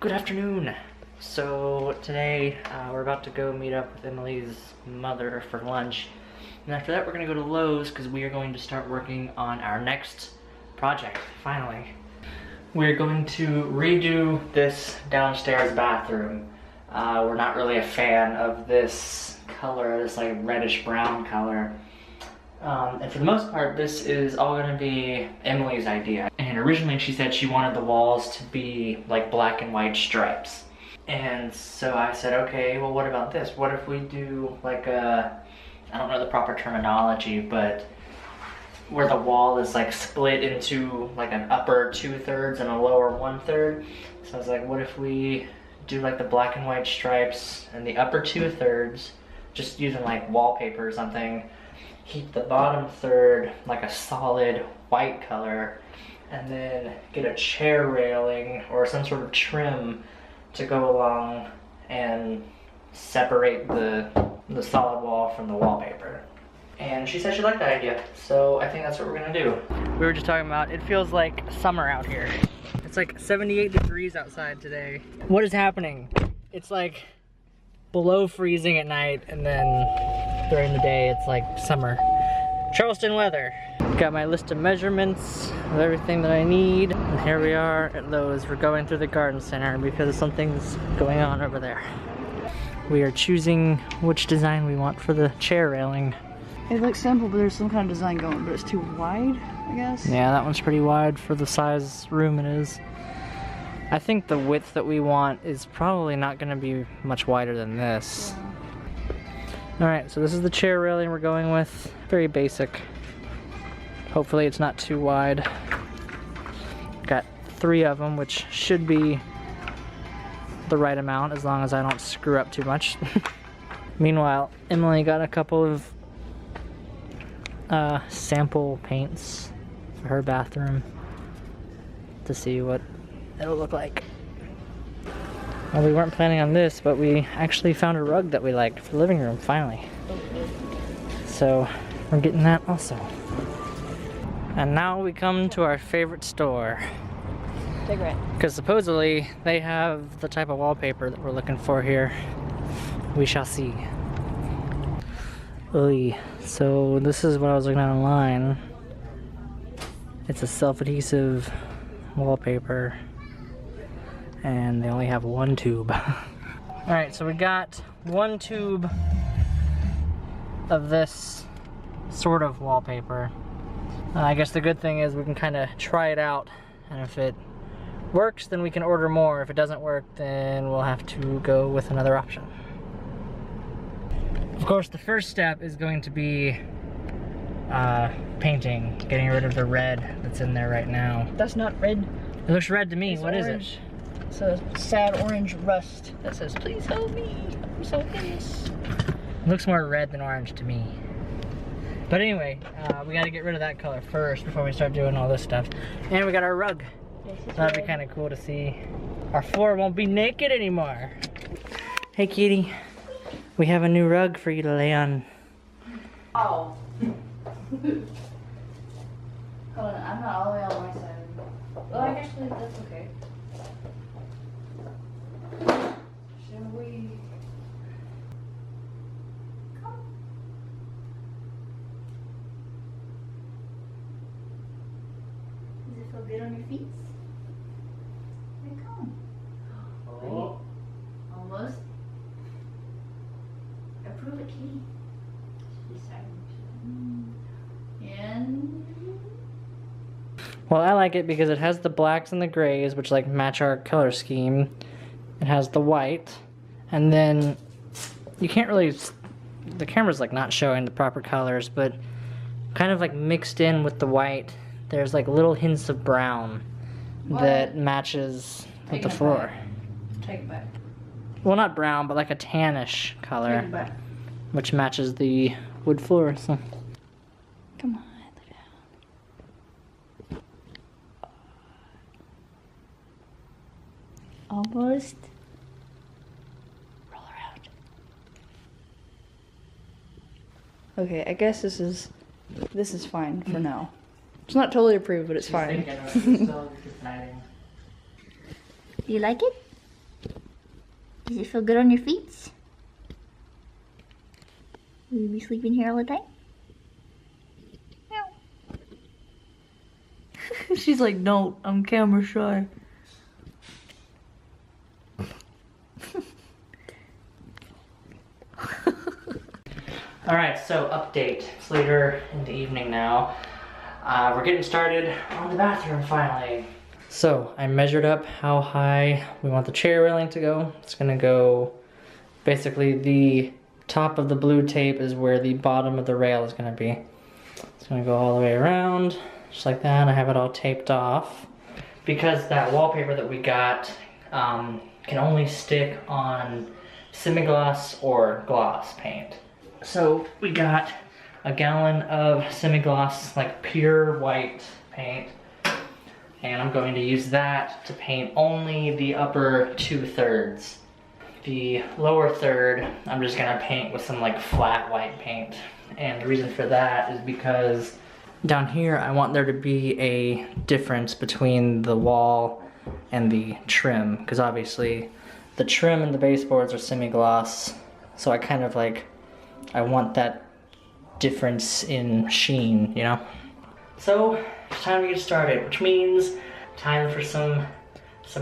Good afternoon. So today we're about to go meet up with Emily's mother for lunch. And after that we're going to go to Lowe's because we are going to start working on our next project, finally. We're going to redo this downstairs bathroom. We're not really a fan of this color, this like reddish brown color. And for the most part, this is all going to be Emily's idea. And originally she said she wanted the walls to be like black and white stripes. And so I said, okay, well what about this? What if we do like a, I don't know the proper terminology, but where the wall is like split into like an upper 2/3 and a lower 1/3. So I was like, what if we do like the black and white stripes and the upper 2/3, just using like wallpaper or something, keep the bottom third like a solid white color, and then get a chair railing or some sort of trim to go along and separate the solid wall from the wallpaper. And she said she liked that idea, so I think that's what we're gonna do. We were just talking about, it feels like summer out here. It's like 78 degrees outside today. What is happening? It's like below freezing at night, and then during the day it's like summer. Charleston weather. Got my list of measurements of everything that I need, and here we are at Lowe's. We're going through the garden center because something's going on over there. We are choosing which design we want for the chair railing. It looks simple, but there's some kind of design going, but it's too wide, I guess. Yeah, that one's pretty wide for the size room it is. I think the width that we want is probably not going to be much wider than this. Yeah. Alright, so this is the chair railing we're going with. Very basic. Hopefully it's not too wide. Got 3 of them, which should be the right amount as long as I don't screw up too much. Meanwhile, Emily got a couple of sample paints for her bathroom to see what it'll look like. Well, we weren't planning on this, but we actually found a rug that we liked for the living room, finally. So we're getting that also. And now we come to our favorite store. Because supposedly they have the type of wallpaper that we're looking for here. We shall see. Oy. So this is what I was looking at online. It's a self-adhesive wallpaper, and they only have 1 tube. Alright, so we got 1 tube of this sort of wallpaper. I guess the good thing is we can kind of try it out, and if it works then we can order more. If it doesn't work then we'll have to go with another option. Of course, the first step is going to be painting, getting rid of the red that's in there right now. That's not red. It looks red to me. It's what orange. Is it? It's a sad orange rust that says, "Please help me, I'm so hideous." It looks more red than orange to me. But anyway, we gotta get rid of that color first before we start doing all this stuff. And we got our rug. That'd be kind of cool to see. Our floor won't be naked anymore. Hey kitty, we have a new rug for you to lay on. Oh. Hold on, I'm not all the way on my side. Well, actually, that's okay. Shall we? Come. Does it feel good on your feet? Here it comes. Oh. Almost. Approve it, kitty. She's silent. And Well, I like it because it has the blacks and the grays, which like match our color scheme. It has the white, and then you can't really, the camera's like not showing the proper colors, but kind of like mixed in with the white, there's like little hints of brown that matches with the floor. Take it back. Well, not brown, but like a tannish color, Take it back. which matches the wood floor. So. Come on, look down. Almost. Roll around. Okay, I guess this is fine for now. It's not totally approved, but it's fine. Do you like it? Does it feel good on your feet? Will you be sleeping here all the time? No. She's like, no, I'm camera shy. Alright, so update. It's later in the evening now. We're getting started on the bathroom finally. So I measured up how high we want the chair railing to go. It's gonna go, basically the top of the blue tape is where the bottom of the rail is gonna be. It's gonna go all the way around, just like that. I have it all taped off. Because that wallpaper that we got can only stick on semi-gloss or gloss paint. So we got a gallon of semi-gloss, like pure white paint, and I'm going to use that to paint only the upper 2/3. The lower third, I'm just gonna paint with some like flat white paint. And the reason for that is because down here I want there to be a difference between the wall and the trim, because obviously the trim and the baseboards are semi-gloss, so I kind of like, I want that difference in sheen, you know? So, it's time to get started, which means time for some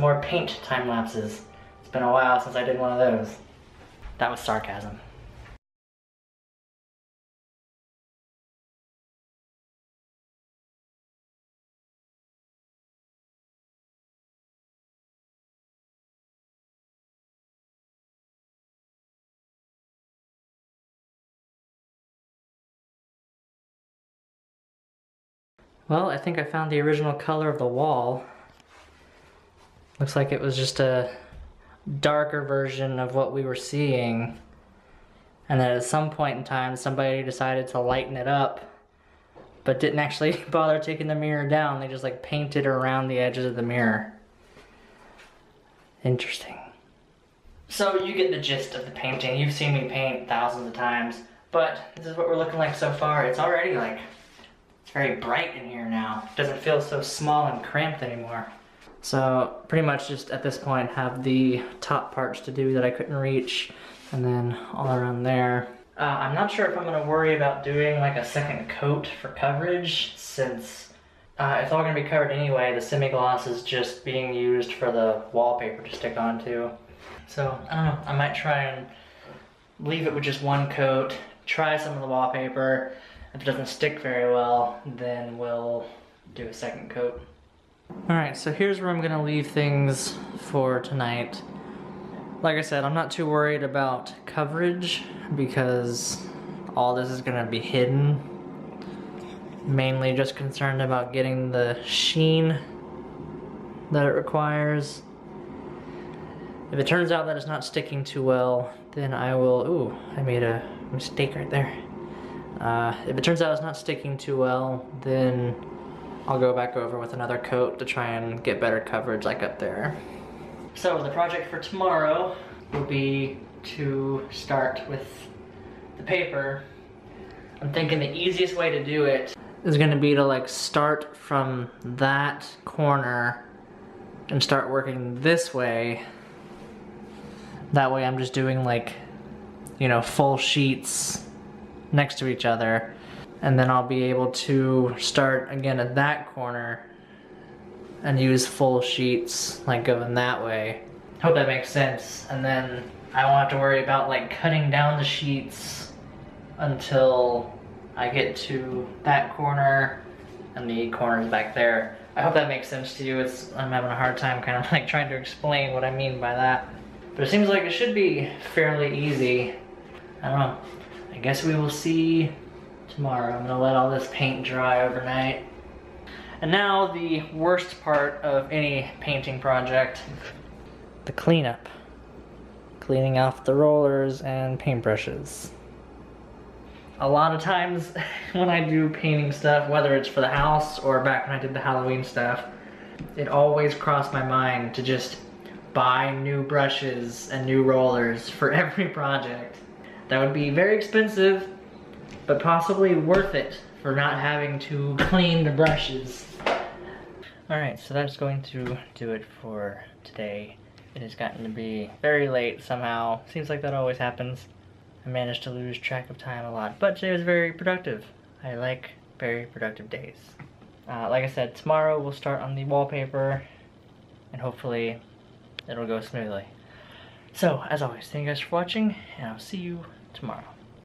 more paint time lapses. It's been a while since I did one of those. That was sarcasm. Well, I think I found the original color of the wall. Looks like it was just a darker version of what we were seeing. And then at some point in time, somebody decided to lighten it up, but didn't actually bother taking the mirror down. They just like painted around the edges of the mirror. Interesting. So you get the gist of the painting. You've seen me paint thousands of times, but this is what we're looking like so far. It's already like, it's very bright in here now. It doesn't feel so small and cramped anymore. So pretty much just at this point have the top parts to do that I couldn't reach, and then all around there. I'm not sure if I'm gonna worry about doing like a second coat for coverage, since it's all gonna be covered anyway. The semi-gloss is just being used for the wallpaper to stick onto. So I don't know, I might try and leave it with just one coat, try some of the wallpaper. If it doesn't stick very well, then we'll do a second coat. Alright, so here's where I'm gonna leave things for tonight. Like I said, I'm not too worried about coverage because all this is gonna be hidden. Mainly just concerned about getting the sheen that it requires. If it turns out that it's not sticking too well, then I will, ooh, I made a mistake right there. If it turns out it's not sticking too well, then I'll go back over with another coat to try and get better coverage like up there. So the project for tomorrow will be to start with the paper. I'm thinking the easiest way to do it is gonna be to like start from that corner and start working this way. That way I'm just doing like, you know, full sheets next to each other, and then I'll be able to start again at that corner and use full sheets like going that way. Hope that makes sense. And then I won't have to worry about like cutting down the sheets until I get to that corner and the corners back there. I hope that makes sense to you. I'm having a hard time kind of like trying to explain what I mean by that. But it seems like it should be fairly easy. I don't know. I guess we will see tomorrow. I'm gonna let all this paint dry overnight. And now the worst part of any painting project, the cleanup. Cleaning off the rollers and paintbrushes. A lot of times when I do painting stuff, whether it's for the house or back when I did the Halloween stuff, it always crossed my mind to just buy new brushes and new rollers for every project. That would be very expensive, but possibly worth it for not having to clean the brushes. Alright, so that's going to do it for today. It has gotten to be very late somehow. Seems like that always happens. I managed to lose track of time a lot, but today was very productive. I like very productive days. Like I said, tomorrow we'll start on the wallpaper, and hopefully it'll go smoothly. So, as always, thank you guys for watching, and I'll see you tomorrow.